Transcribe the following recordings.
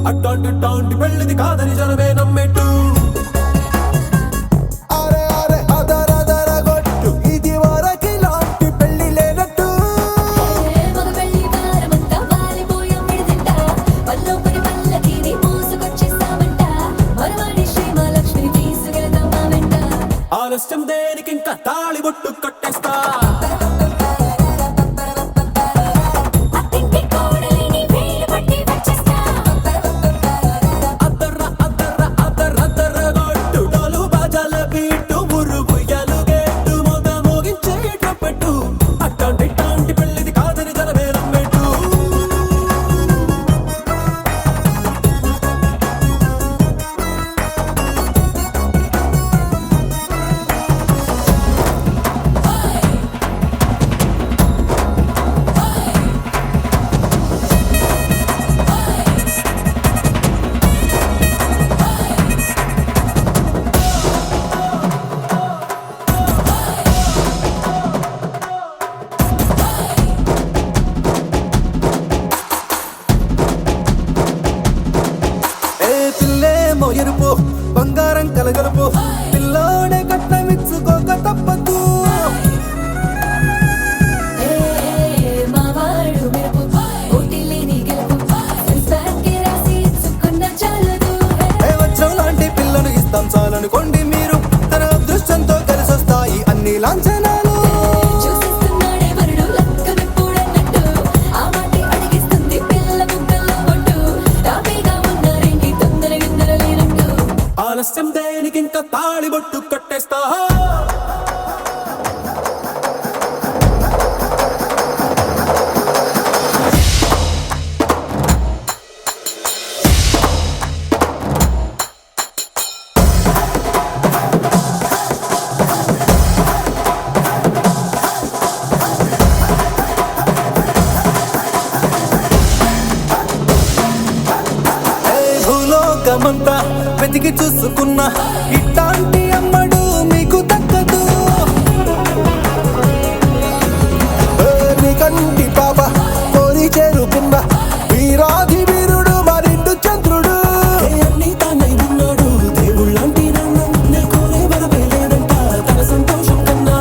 అట్టాంటి పెళ్ళిది కాదని జనమే నమ్మెట్టు అరే అరే అదరదర గొట్టు ఇది వరకి లాంటి పెళ్లి లేనట్టు మగ పెళ్లి వారమంతా వాలిపోయాం విడిదింట పల్లోపరి పల్లకిని మోసుకొచ్చేస్తామంట మరవాడి శ్రీమహాలక్ష్మిని తీసుకెళ్తాం మా వెంట ఆలస్యం దేనికింకా తాళి బొట్టు కట్టేస్తా ఎరుపు బంగారం కలగలుపు పిల్లోడే కట్టమిచ్చుకోక తప్పదు వజ్రం లాంటి పిల్లను ఇస్తాం చాలనుకోండి మీరు తన అదృష్టంతో కలిసొస్తాయి అన్ని లాంఛనాలు ఆలస్యం దేనికింకా తాళి బొట్టు కట్టేస్తా భూలోకమంతా వెతికి చూసుకున్నా ఇట్లాంటి అమ్మడు మీకు దక్కదు నీ కంటి పాప కోరి చేరుకున్న వీరాధి వీరుడు మరిండు చంద్రుడు అన్ని తానై ఉన్నాడు దేవుళ్ళంటి నన్ను నే కోరే వరమే లేదంట తన సంతోషం కన్నా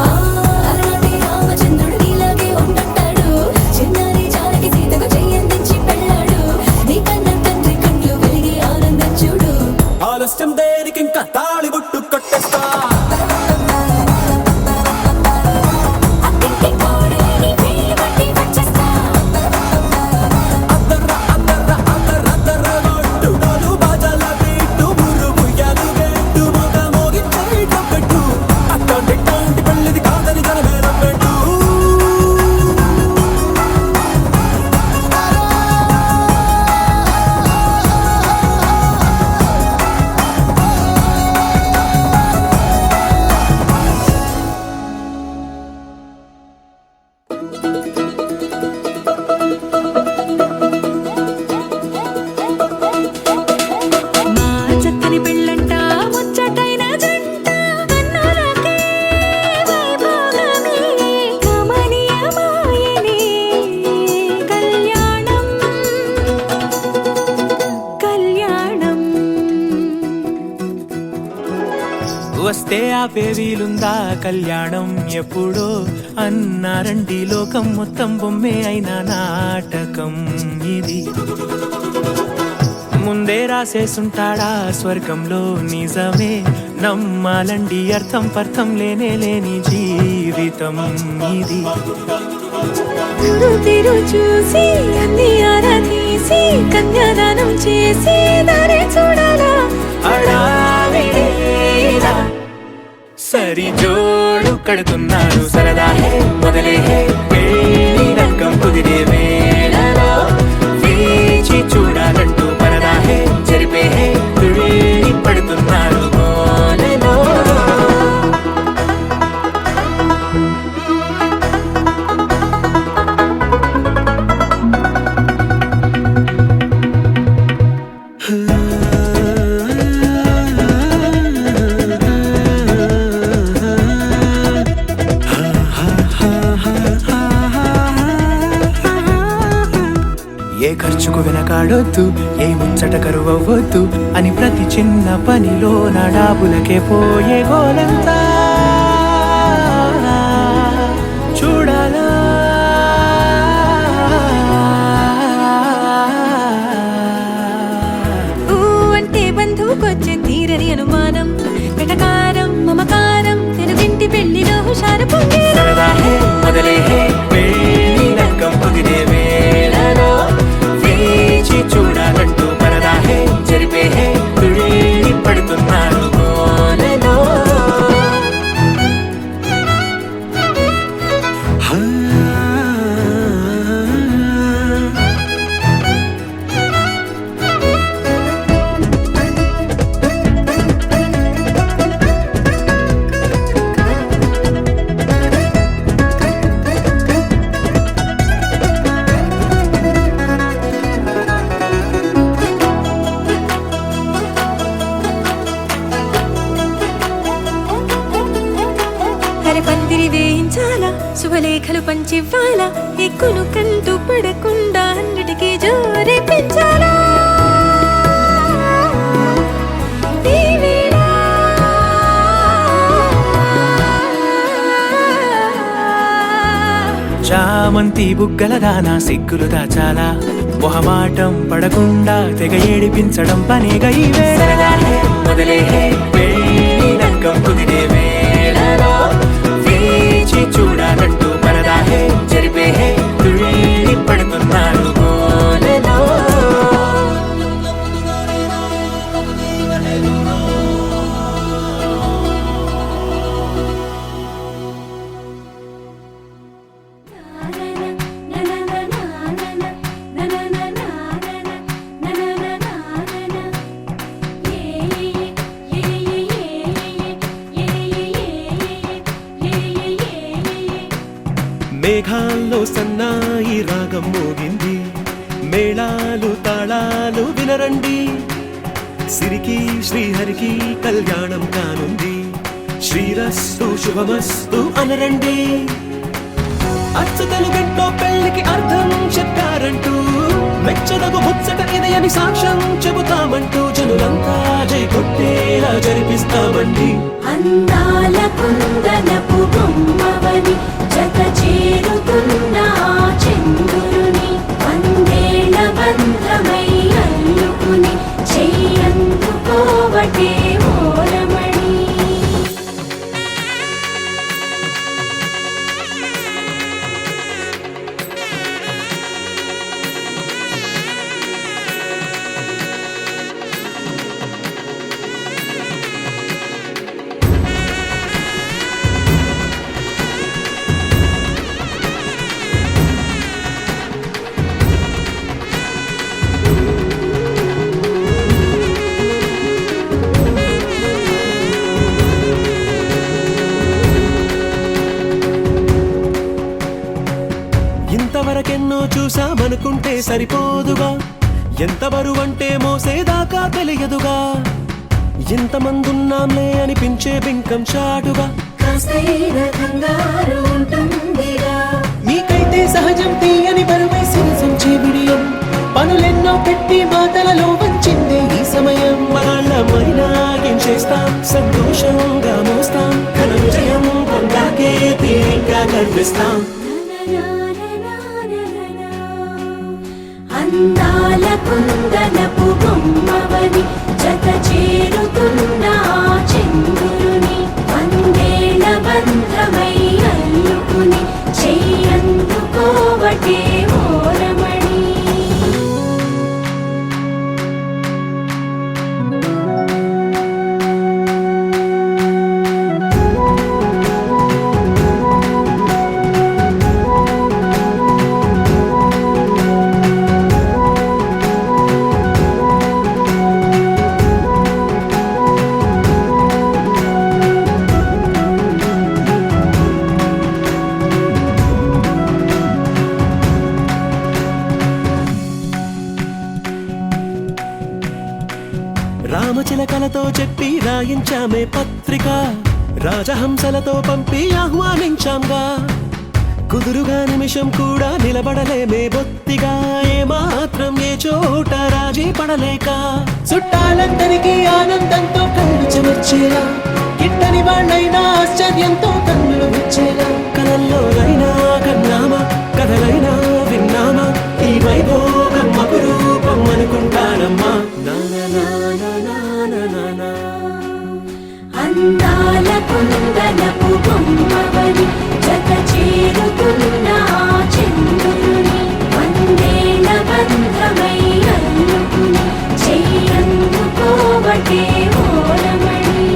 రామచంద్రుడు నీలాగే ఉంటుంటాడు చిన్నారి జానకి సీతకు చెయ్యందించి పెళ్ళాడు నీ కన్న తండ్రి కండ్లు వెలిగి ఆనందం చూడు ఆలస్యం దేనికింకా తాళి బొట్టు కట్టేస్తా వస్తే ఆపే వీలుందా కళ్యాణం ఎప్పుడో అన్నారండి లోకం మొత్తం బొమ్మే అయినా నాటకం ఇది ముందే రాసేసుంటాడా స్వర్గంలో నిజమే నమ్మాలండి అర్థం పర్థం లేనే లేని జీవితం ఇది తిరు చూసి అన్ని ఆరా తీసి కన్యాదానం చేసి దారే చూడాలా సరి జోడు కడుతున్నారు సరదా మొదలే పెళ్లి రంగం కుదిరే వేళలో వేచి చూడ చూడాలంటూ పరదా హే చెరిపే హే తుళ్ళి పడుతున్నారు గోలలో. ఏ ఖర్చుకు వెనకాడొద్దు, ఏ ముచ్చట కరువవ్వొద్దు అని ప్రతి చిన్న పనిలో నా డాబులకే పోయే గోలంతా చూడాలా. ఊ అంటే బంధువుకొచ్చే తీరని అనుమానం, వెటకారం మమకారం తెలుగింటి పెళ్లిలో హుషారు పొంగే సరదా హే మొదలే హే పెళ్ళి రంగం పొగిడే వేళలో వేచి చూడాలంటూ పరదా హే చెరిపే హే తుళ్ళి పడుతున్నారు గోలలో. పందిరి వేయించాలా, శుభలేఖలు పంచివ్వాలా, ఎక్కును కంటూ పడకుండా అన్నిటికీ జోరే పెంచాలా. ఈ వేళ చామంతి బుగ్గల దానా సిగ్గులు దాచాలా, మొహమాటం పడకుండా తెగ ఏడిపించడం పనిగా ఈ వేళ మొదలే హే పెళ్ళి రంగం కుదిరే వేళలో వేచి చూడాలంటూ పరదా హే చెరిపే హే తుళ్ళి పడుతున్నారు గోలలో. మేఘాల్లో సన్నాయి రాగం మోగింది, మేళాలు తాళాలు వినరండి, సిరికి శ్రీహరికి కళ్యాణం కానుంది, శ్రీరస్తు శుభమస్తు అనరండి. అచ్చతలు గంటో పెళ్లికి అర్థం చెప్పారంటూ, మెచ్చదగు ముచ్చట ఇది అని సాక్ష్యం చెబుతామంటూ, జనులంతా జై కొట్టేలా జరిపిస్తామండి. అందాల కుందనపు బొమ్మవని జత చేరుతున్న ఆ చంద్రుని, వందేళ్ల బంధమై అల్లుకుని చెయ్యందుకోవటే ఓరమణి. ఇంతవరకెన్నో చూసామనుకుంటే సరిపోదుగా, ఎంత బరువంటే మోసేదాకా తెలియదుగా, ఇంతమందున్నాంలే అనిపించే బింకం చాటుగా, కాస్తైన కంగారు ఉంటుందిగా. మీకైతే సహజం తీయని బరువై సిరసించే బిడియం, పనులెన్నో పెట్టి మాటలలో వంచిందే ఈ సమయం. మనాళ్ళమైనా ఏం చేస్తాం, సంతోషంగా మోస్తాం, ఘన విజయం పొందాకే తీరిగ్గా కనిపిస్తాం. అందాల కుందనపు బొమ్మవని జత చేరుతున్న ఆ చంద్రుని, వందేళ్ల బంధమై అల్లుకుని చెయ్యందుకోవటే ఓరమణి. పలకలతో చెప్పి రాయించామే పత్రిక, రాజహంసలతో పంపి ఆహ్వానించాంగా. కుదురుగా నిమిషం కూడా నిలబడలేమే బొత్తిగా, ఏ మాత్రం ఏ చోట రాజీ పడలేక. చుట్టాలందరికీ ఆనందంతో కళ్ళు చెమర్చేలా, గిట్టని వాళ్ళైనా ఆశ్చర్యంతో కన్నులు విచ్చేలా. కలల్లోనైనా కన్నామా, కథలైనా విన్నామా, ఈ వైభోగం అపురూపం అనుకుంటానమ్మా. అందాల కుందనపు బొమ్మవని జత చేరుకున్న ఆ చంద్రుని, వందేల బంధమై అల్లుకుని చెయ్యందుకోవటే ఓరమణి.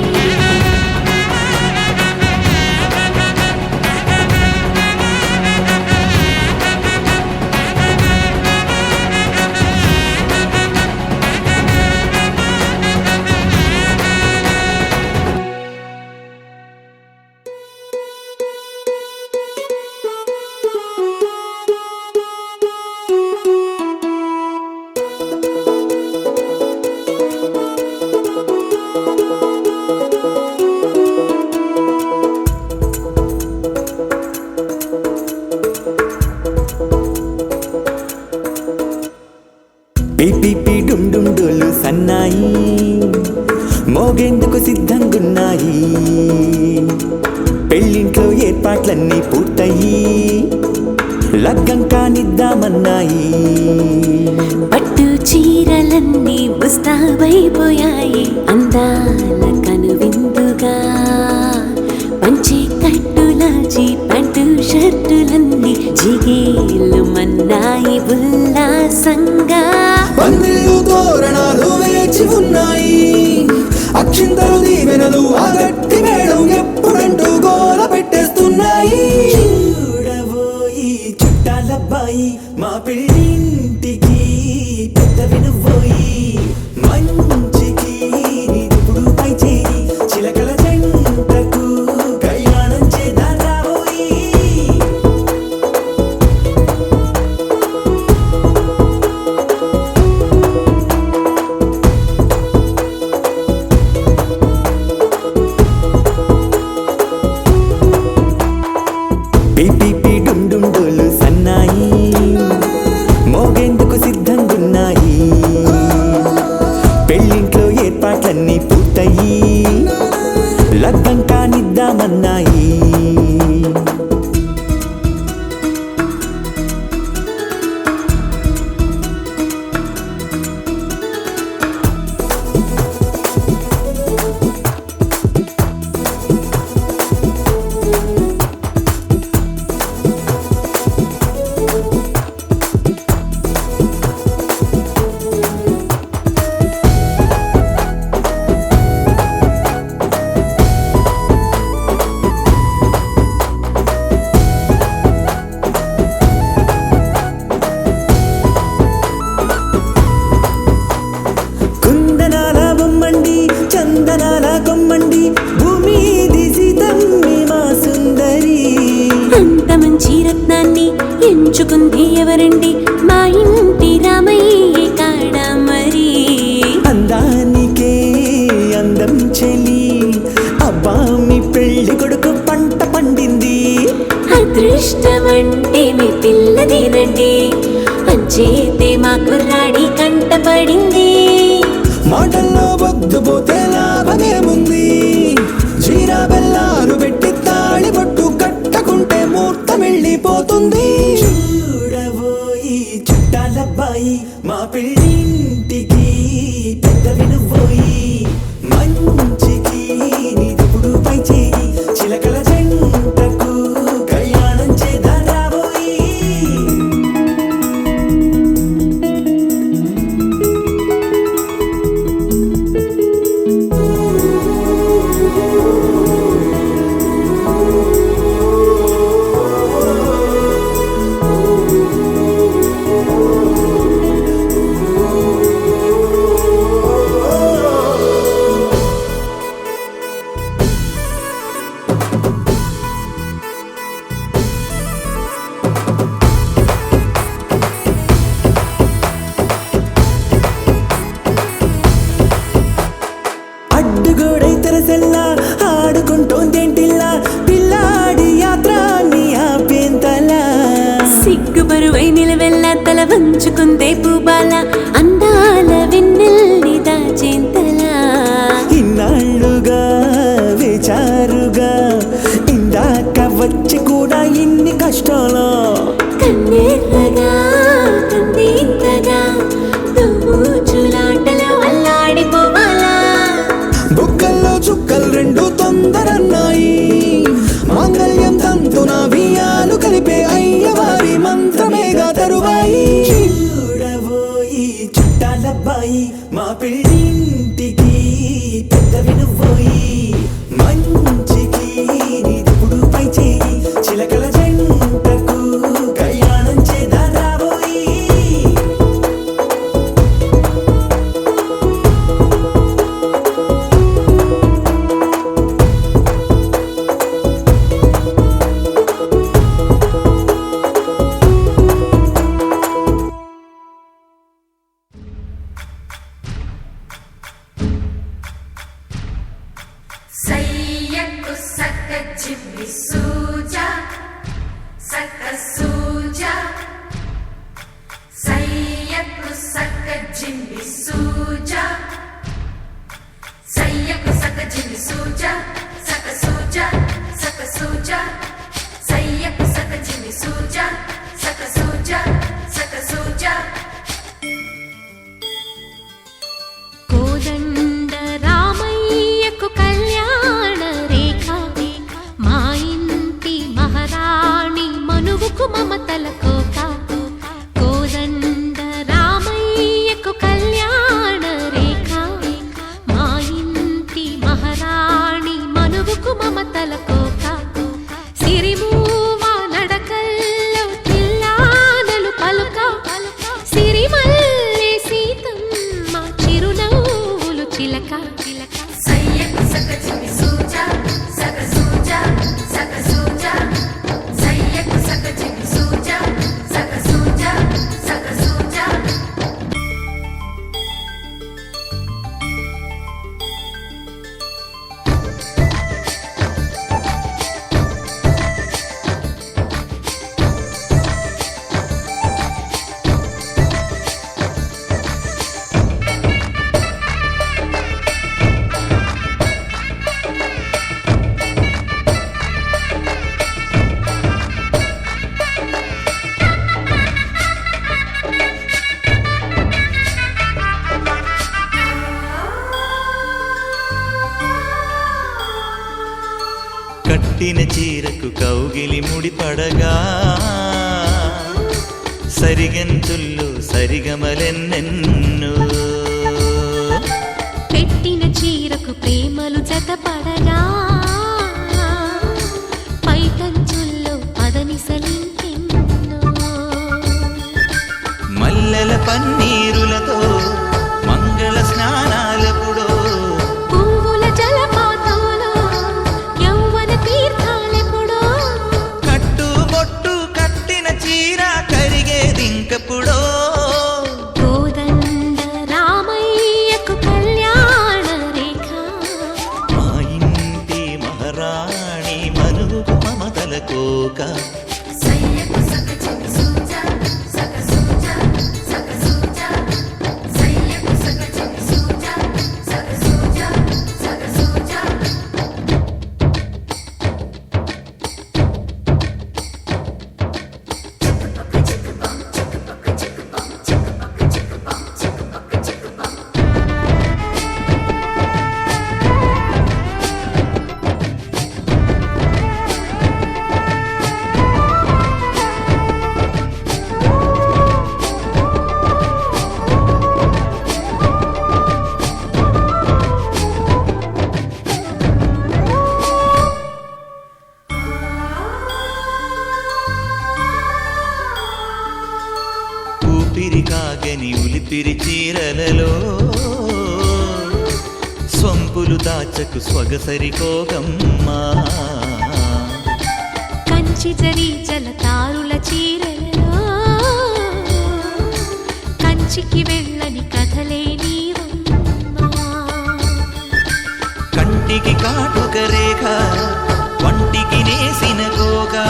పిపిపి డుండుండులు సన్నాయి మోగేందుకు సిద్ధంగున్నాయి. పెళ్ళింట్లో ఏర్పాట్లన్నీ పూర్తయి లగ్గం కానిద్దామన్నాయి. పట్టు చీరలన్నీ ముస్తాబైపోయాయి, అందాల కనువిందుగా. పంచి కట్టులాచి ప్యాంటు షర్టులన్నీ జిగేలు మన్నాయి ఉల్లాసంగా. పందిళ్ళు తోరణాలు వేచి ఉన్నాయి, అక్షింతలు దీవెనలు ఆ గట్టి మేడం ఎప్పుడంటూ గోల పెట్టేస్తున్నాయి. చూడబోయి చుట్టాలబ్బాయి మా పెళ్ళింటికి పెద్ద వినుబోయి. మంచికి ఇప్పుడు పై చేయి చిలకల జంటకు కళ్యాణం చేద్దాం రాబోయి. పిపిపి డుండుండులు సన్నాయి మోగేందుకు సిద్ధంగున్నాయి. పెళ్ళింట్లో ఏర్పాట్లన్నీ పూర్తయి లగ్గం కానిద్దామన్నాయి. కుందనాల బొమ్మండి చందనాల కొమ్మండి భూమి దిశితమ్మి మా సుందరి. అంత మంచి రత్నాన్ని ఎంచుకుంది ఎవరండి, మా ఇంటి రామయ్య కాడ మరి. అందానికే అందం చెలి అబ్బా మీ పెళ్లి కొడుకు పంట పండింది. అదృష్టమంటే మీ పిల్లదేనండి, అంచేతే మా కుర్రాడి కంటపడింది. మాటల్లో బొద్దుపోతే లాభమేముంది, జీరా బెల్లాలు పెట్టి తాళి బొట్టు కట్టకుంటే ముహూర్తం వెళ్ళిపోతుంది. చూడబోయి చుట్టాలబ్బాయి మా పెళ్ళింటికి పెద్ద వినుబోయి. మంచికి నీప్పుడు పై చేయి చిలకల జంటకు కళ్యాణం చేద్దాం రాబోయి. తల వంచుకుందే పూబాల అందాల వెన్నెల్ని దాచేంతలా ఇన్నాళ్ళుగా వేచారుగా ఇందాక వచ్చి కూడా ఇన్ని కష్టాలా కన్నెర్రగా కందింతగా దుమ్ముచులాటలో అల్లాడిపోవాలా బుక్కల్లో చుక్కలు రెండు తొందరన్నాయి మాంగళ్యం తంతున వియాలు కలిపే అయ్యవారి మంత్రమేగా తరువాయి చూడబోయి చుట్టాలబ్బాయి మా పెళ్ళింటికి పెద్దవి నువ్వోయి మంచికి నీదిప్పుడు పై చేయి చిలకల జంటకు కళ్యాణం చేద్దాం రాబోయి సయ్యకు సక్క చిమ్మి సూజా సక్క సూజా సయ్యకు సక్క చిమ్మి సూజా సయ్యకు సక్క చిమ్మి సూజా సక్క సూజా సక్క సూజా సయ్యకు సక్క చిమ్మి సూజా సక్క సూజా సక్క సూజా కోదండ రామయ్యకు కళ్యాణ రేఖ మా ఇంటి మహారాణి మనువుకు మమతల కోక కోదండ రామయ్యకు కళ్యాణ రేఖ మా ఇంటి మహారాణి మనువుకు మమతల కోక సిరిమూవ నడకల్లో తిల్లానలు పలుక సిరిమల్లె సీతమ్మ చిరునవ్వులు చిలక సయ్యకు సక్క చిమ్మి సూజా సక్క సూజా సక్క సూజా సయ్యకు సక్క చిమ్మి సూజా సక్క సూజా సక్క సూజా కట్టిన చీరకు కౌగిలి ముడిపడగా సరిగంతుల్లో సరిగమలెన్నెన్నో పెట్టిన చీరకు ప్రేమలు జతపడగా పైకంచుల్లో పదనిసలింకెన్నో మల్లెల పన్నీరులతో మంగళ స్నానాలెప్పుడో పువ్వుల జలపాతంలో యౌవన తీర్థాలెప్పుడో కట్టుబొట్టు కట్టిన చీర కరిగేదింకప్పుడో కోదండ రామయ్యకు కళ్యాణ రేఖ మా ఇంటి మహారాణి మనువుకు మమతల కోక సయ్యకు సక్క చిమ్మి సూజా సక్క సూజా సక్క సూజా సయ్యకు సక్క చిమ్మి సూజా సక్క సూజా సక్క సూజా ఊపిరి కాగని ఉలిపిరి చీరలలో సొంపులు దాచకు స్వగసరి కోగమ్మా కంచి జరి జలతారుల చీరలలో కంచికి వెళ్ళని కథలే నీవమ్మా కంటికి కాటుక రేఖ వంటికి నేసిన గోగా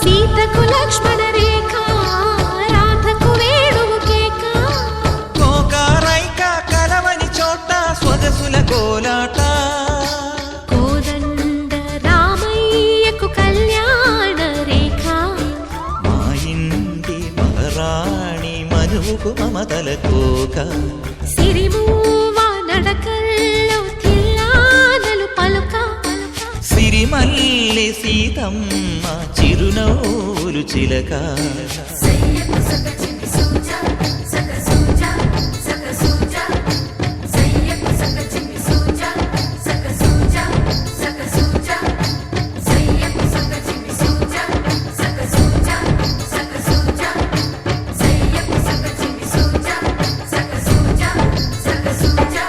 సీతకు లక్ష్మణ రేఖ రాధకు మమతల కోక సిరిమూవా నడకల్లో తిల్లానలు పలుక సిరిమల్లె సీతమ్మ చిరునవ్వులు చిలక సయ్యకు సక చికి సూజా సక సూజా సక సూజా సయ్యకు సక చికి సూజా సక సూజా సక సూజా సయ్యకు సక చికి సూజా సక సూజా సక సూజా సయ్యకు సక చికి సూజా సక సూజా సక సూజా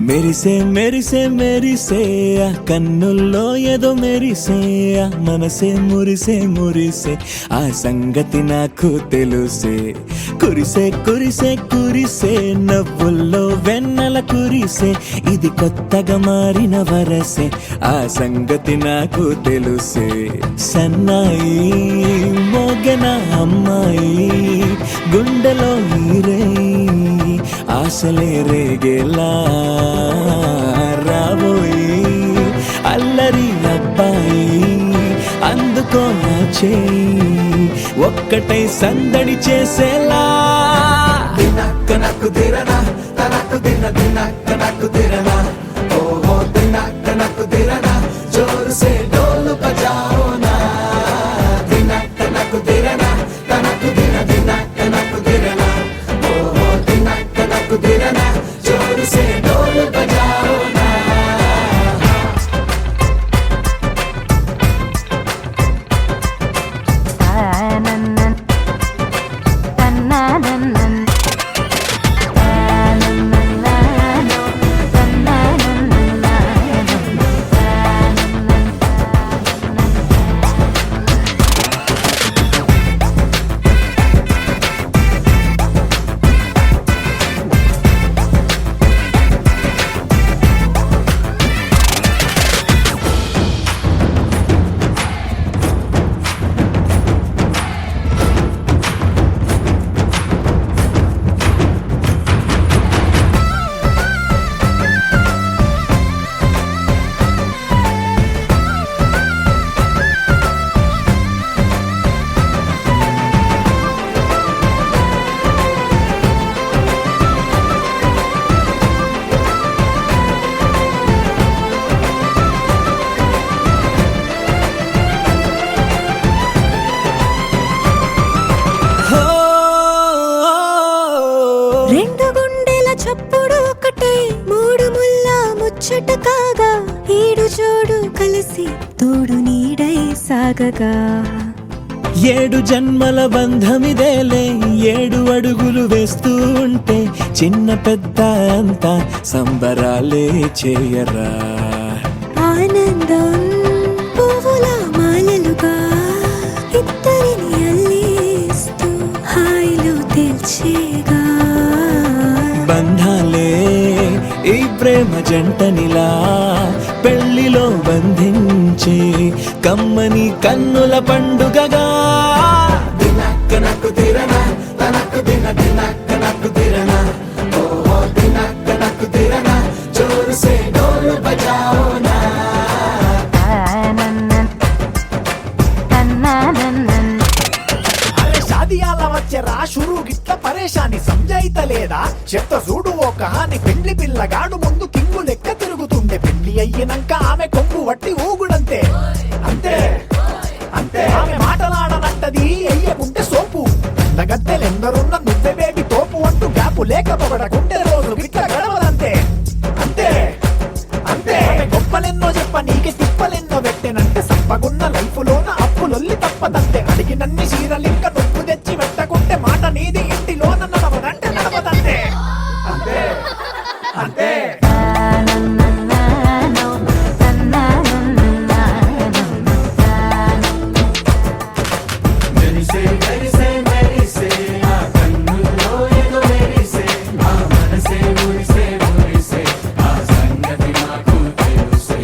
మెరిసే మెరిసే మెరిసే ఆ కన్నుల్లో ఏదో మెరిసే ఆ మనసే మురిసే మురిసే ఆ సంగతి నాకు తెలుసే కురిసే కురిసే కురిసే నవ్వుల్లో వెన్నెల కురిసే ఇది కొత్తగా మారిన వరసే ఆ సంగతి నాకు తెలుసే సన్నాయి మోగన అమ్మాయి గుండెలో నీరే ఆశలే రేగేలా రాబోయి అల్లరి అబ్బాయి అందుకో నా చేయి ఒక్కటై సందడి చేసేలా దినక్క నక్కు దిరనా తనక్కు దిన దినక్క నక్కు దిరనా ఓహో దినక్క నక్కు దిరనా జోరు సే డోలు బజాओ నా దినక్క నక్కు దిరనా తనక్కు దిన దినక్క నక్కు దిరనా ఓహో దినక్క నక్కు దిరనా జోరు సే డోలు బజాओ నా రెండు గుండెల చప్పుడు ఒకటే మూడు ముల్ల ముచ్చట కాగా ఏడు జోడు కలిసి తోడు నీడై సాగగా ఏడు జన్మల బంధమిదేలే ఏడు అడుగులు వేస్తూ ఉంటే చిన్న పెద్ద అంతా సంబరాలే చేయరా ఆనందం పువ్వుల మాలలుగా ఇద్దరిని అల్లేస్తూ హాయిలో తేల్చేగా బంధాలే ఈ ప్రేమ జంటనిలా పెళ్లిలో బంధించే కమ్మని కన్నుల పండుగగా దినక్క నక్కు దిరనా తనక్కు దిన దినక్క నక్కు దిరనా ఓహో దినక్క నక్కు దిరనా జోరు సే డోలు బజాओ నా అరే షాదియాల వచ్చెరా షురు గిట్ల పరేషాని సంజాయితలేదా చెత్త చూడు ఓ కహాని పెండ్లి పిల్లగాడు ముందు కింగు లెక్క తిరుగుతుండే పెళ్లి అయ్యినాక ఆమె కొంగు వట్టి ఊగుడంతే అంతే అంతే ఆమె మాటలాడనంటది ఎయ్యకుంటే సోపు గద్దెలెందరున్న నువ్వే బేబీ తోపు అంటూ గ్యాపు లేక పొగడకుంటే రోజు గిట్ల గడవదంతే అంతే అంతే ఆమె గొప్పలెన్నో చెప్ప నీకే తిప్పలెన్నో పెట్టెనంటే సప్పగున్న లైఫ్ లోన అప్పులొల్లి తప్పదంతే అడిగినన్ని చీరలింక నొప్పు తెచ్చి పెట్టకుంటే మాట నీది ఇంటిలోన నడవదంటే నడవదంతే అంతే అంతే మెరిసే మెరిసే మెరిసే ఆ కన్నుల్లో ఏదో మెరిసే ఆ మనసే మురిసే మురిసే ఆ సంగతి నాకు తెలుసే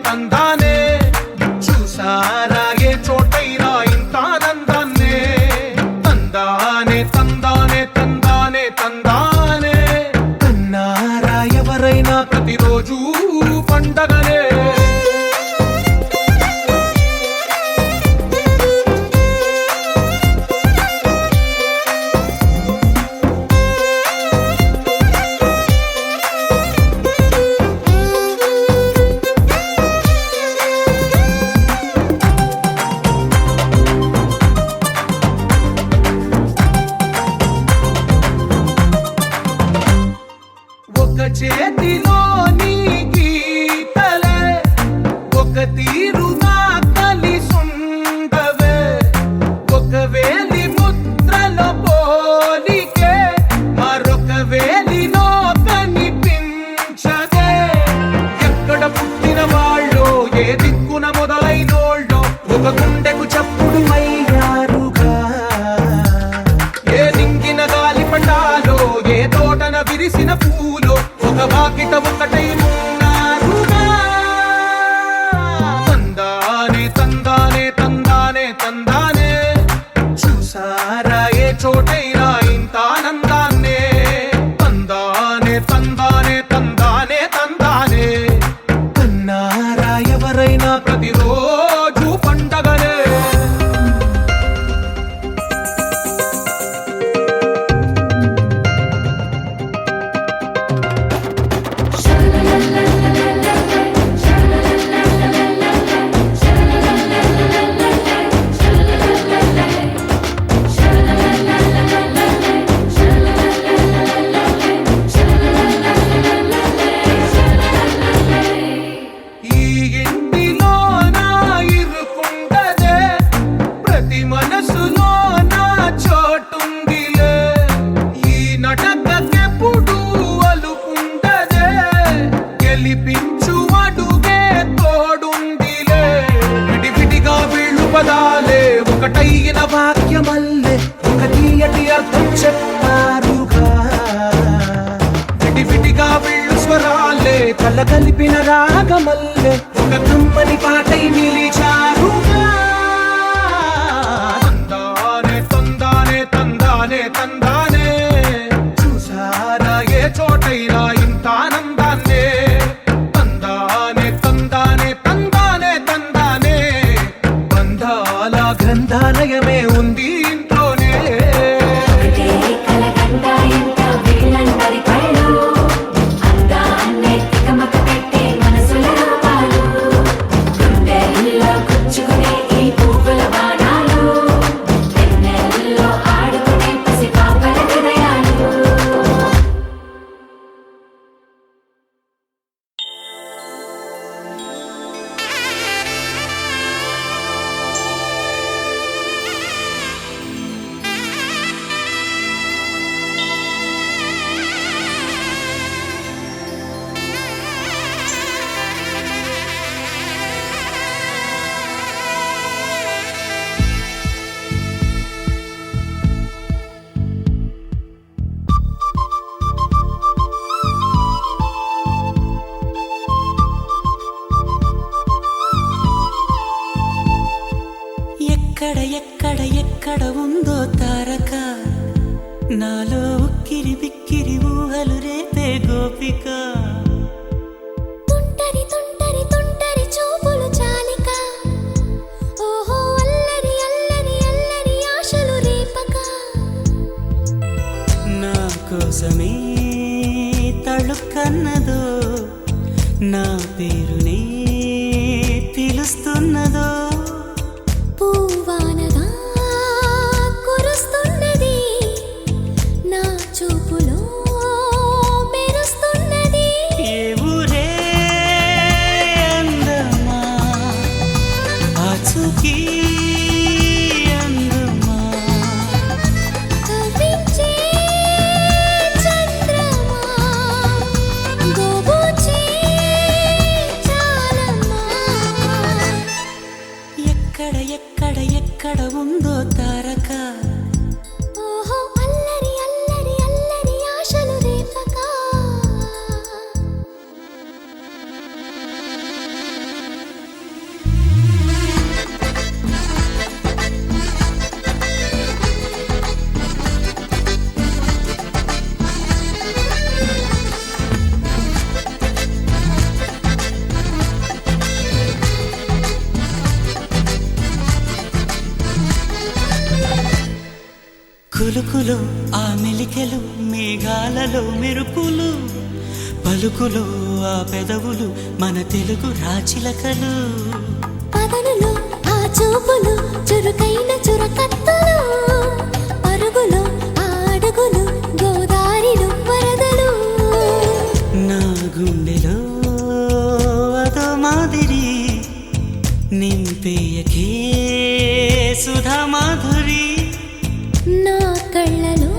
తందానే చూసారా ఏ చోటైనా ఇంత ఆనందాన్నే తందానే తందానే తందానే తందానే అన్నారా ఎవరైనా ప్రతిరోజు పండగనే ఒక చేతిలో నీ గీతలే ఒక తీరుగా కలిసుండవే ఒక వేలి ముద్రల పోలికే మరొక వేలిలో కనిపించదే ఎక్కడ పుట్టిన వాళ్ళో ఏ దిక్కున మొదలైనోళ్ళో ఒక గుండెకు చప్పుడు అయ్యారుగా ఏ దింగిన గాలి పటాలో ఏ తోటన విరిసిన పూలో ఒక వాకిట ఒకటై ఉన్నారుగా తందానే తందానే తందానే తందానే చూసారా ఏ చోటైనా ఇంత ఆనందాన్నే తందానే తందానే తందానే తందానే అన్నారా ఎవరైనా ప్రతిరోజు పండగనే ఈ ఇంటిలో నా ఇరుకుండదే ప్రతి మనసులో నా చోటుందిలే ఈ నటకెప్పుడు అలుకుండదే గెలిపించు అడుగే తోడుందిలే విడివిడిగా వీళ్ళు పదాలే ఒకటైన వాక్యమల్లే ఒక తీయటి అర్థం చెప్పారుగా విడివిడిగా వీళ్ళు స్వరాలే కల కలిపిన రాగమల్లే ఒక కమ్మని పాటై నిలిచారుగా తందానే తందానే తందానే తందానే చూసారా ఏ చోటైనా ఇంత ఆనందాన్నే తందానే తందానే తందానే తందానే బంధాల గ్రంథాలయమే ఉంది ఇంట్లోనే ఒకటే కలకండ ఎంత వీళ్ళందరి కళ్ళు అందాన్నే తికమక పెట్టే మనసుల రూపాలు గుండెల్లో గుచ్చుకునే ఈ పువ్వుల బాణాలు వెన్నెల్లో ఆడుకునే పసిపాపల హృదయాలు ఎక్కడ ఎక్కడ ఎక్కడ ఉందో తారక నాలో ఉక్కిరి బిక్కిరి ఊహలు రేపే గోపిక తుంటరి తుంటరి తుంటరి చూపులు చాలిక ఓహో అల్లరి అల్లరి అల్లరి ఆశలు రేపక నా కోసమే తళుక్కన్నదో నా పేరునే పిలుస్తున్నదో పూవానగా కురుస్తున్నది నా చూపులో మెరుస్తున్నది ఏ ఊరే అందమా ఆచూకీ అందమా కవ్వించే చంద్రమా గోబూచే చాలమ్మా ఎక్కడ ఎక్కడ ఎక్కడ ఉందో తారక ఓహో అల్లరి అల్లరి అల్లరి ఆశలు రేపక కులుకులో ఆ మెలికెలు మేఘాలలో మెరుపులు పలుకులో ఆ పెదవులు మన తెలుగు రాచిలకలు పదనులో ఆ చూపులు చురుకైన చురకత్తలు పరుగులో ఆ అడుగులు గోదారిలో వరదలు నా గుండెలో అదో మాదిరి నింపేయకే సుధా మాధురి నా కళ్ళలో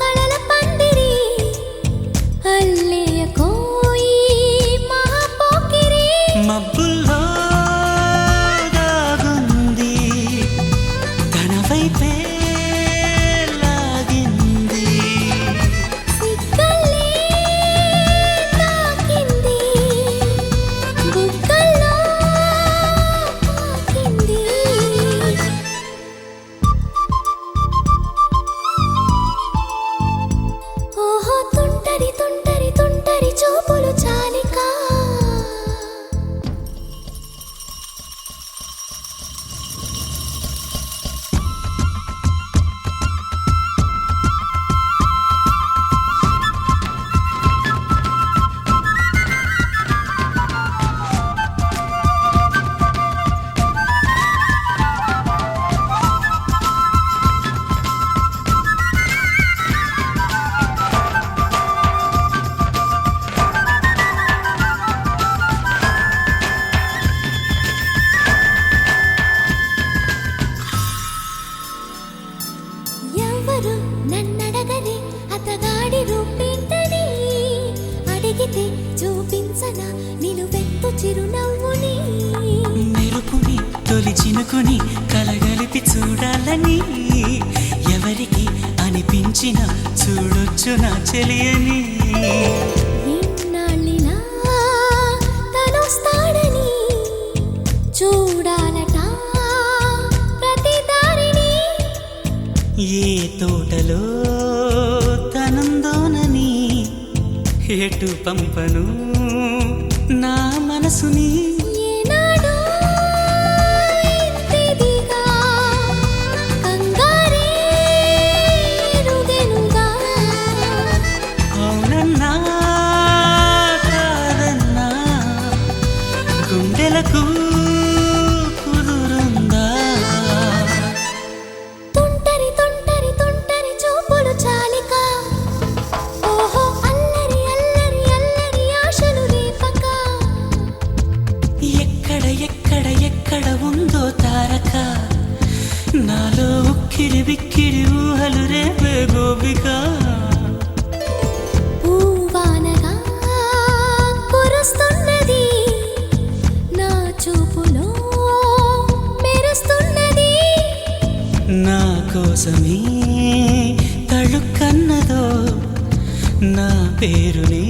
కళల పందిరి అల్లేయ కోయి మహాపోకిరి మబ్బుల్లో దాగుంది తన వైపే లాగింది సిగ్గల్లే తాకింది బుగ్గల్లో తాకింది ఓహో తుంటరి తుంటరి తుంటరి చూపులు చాలికా ఎవరు నన్నడగని అతగాడి రూపేంటని అడిగితే చూపించనా నిలువెత్తు చిరునవ్వుని మెరుపుని తొలి చినుకుని కలగలిపి చూడాలని ఎవరికి అనిపించిన చూడొచ్చు నా చెలియని ఎన్నాళ్ళిలా తనొస్తాడని చూడాలట ప్రతి దారిని ఏ తోటలో తనందోనని ఎటు పంపను నా మనసుని ఏనాడో ఇంతిదిగా కంగారే ఎరుగెనుగా అవునన్నా కాదన్నా గుండెలకు కుదురుందా తుంటరి తుంటరి తుంటరి చూపులు చాలిక ఓహో అల్లరి అల్లరి అల్లరి ఆశలు రేపక ఎక్కడ ఎక్కడ ఎక్కడ ఉందో తారక నాలో ఉక్కిరి బిక్కిరి ఊహలు రేపే గోపిక పూవానగా కురుస్తున్నది నా చూపులో మెరుస్తున్నది నా కోసమే తళుక్కన్నదో నా పేరునే